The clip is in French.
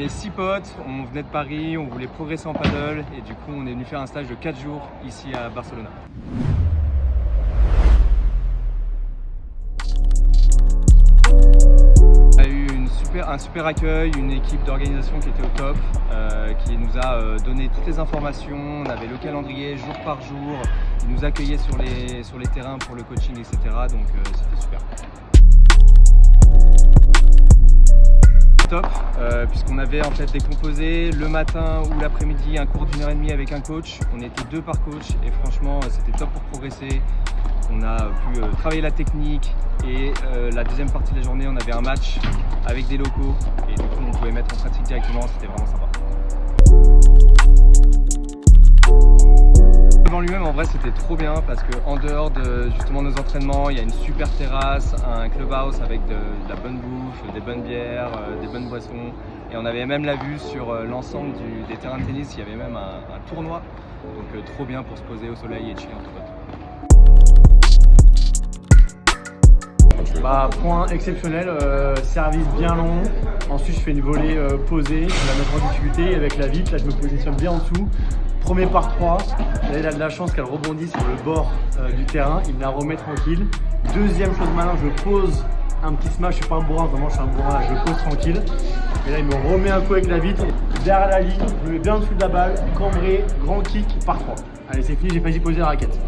Et 6 potes, on venait de Paris, on voulait progresser en paddle et du coup on est venu faire un stage de 4 jours ici à Barcelone. On a eu un super accueil, une équipe d'organisation qui était au top, qui nous a donné toutes les informations, on avait le calendrier jour par jour, ils nous accueillaient sur les terrains pour le coaching, etc. Donc c'était super. Top, puisqu'on avait en fait décomposé le matin ou l'après-midi un cours d'1h30 avec un coach. On était 2 par coach et franchement c'était top pour progresser. On a pu travailler la technique et la deuxième partie de la journée on avait un match avec des locaux et du coup on pouvait mettre en pratique directement, c'était vraiment sympa. Devant lui-même en vrai c'était trop bien parce qu'en dehors de justement nos entraînements, il y a une super terrasse, un clubhouse avec de la bonne bouffe, des bonnes bières, des bonnes boissons et on avait même la vue sur l'ensemble des terrains de tennis, il y avait même un tournoi, donc trop bien pour se poser au soleil et chiller entre potes. Point exceptionnel, service bien long, ensuite je fais une volée posée, je vais la mettre en difficulté avec la vitre, là je me positionne bien en dessous. Premier par 3, là il a de la chance qu'elle rebondisse sur le bord du terrain, il me la remet tranquille. Deuxième chose maintenant, je pose un petit smash, je suis pas un bourrin, vraiment je suis un bourrin, là, je pose tranquille. Et là il me remet un coup avec la vitre, derrière la ligne, je me mets bien en dessous de la balle, cambré, grand kick par 3. Allez c'est fini, j'ai failli poser la raquette.